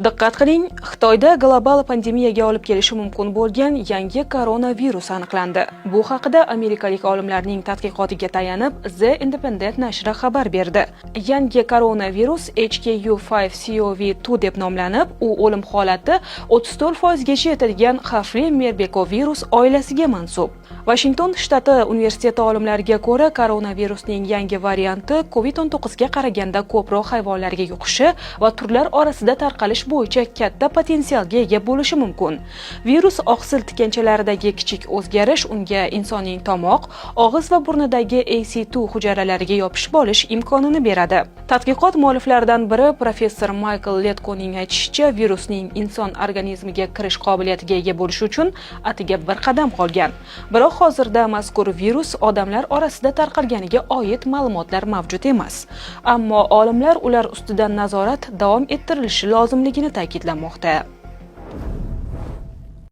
Diqqat qiling, Xitoyda global pandemiyaga olib kelishi mumkin bo'lgan yangi koronavirus aniqlandi. Bu haqida amerikalik olimlarning tadqiqotiga tayanib The Independent nashri xabar berdi. Yangi koronavirus HKU5CoV2 deb nomlanib, u o'lim holati 34% gacha yetadigan xavfli merbekovirus oilasiga mansub. Washington shtati universiteti olimlariga ko'ra, koronavirusning yangi varianti COVID-19 ga qaraganda ko'proq hayvonlarga yuqishi va turlar orasida tarqalish bo'yicha katta potensialga ega bo'lishi mumkin. Virus oqsil tikkanchalaridagi kichik o'zgarish unga insonning tomoq, og'iz va burnidagi AC2 hujayralariga yopishib olish imkonini beradi. Tadqiqot mualliflaridan biri professor Michael Letkoning aytishicha, virusning inson organizmiga kirish qobiliyatiga ega bo'lish uchun atigi bir qadam qolgan. Biroq hozirda mazkur virus odamlar orasida tarqalganiga oid ma'lumotlar mavjud emas. Ammo olimlar ular ustidan nazorat davom ettirilishi lozimligini ta'kidlamoqda.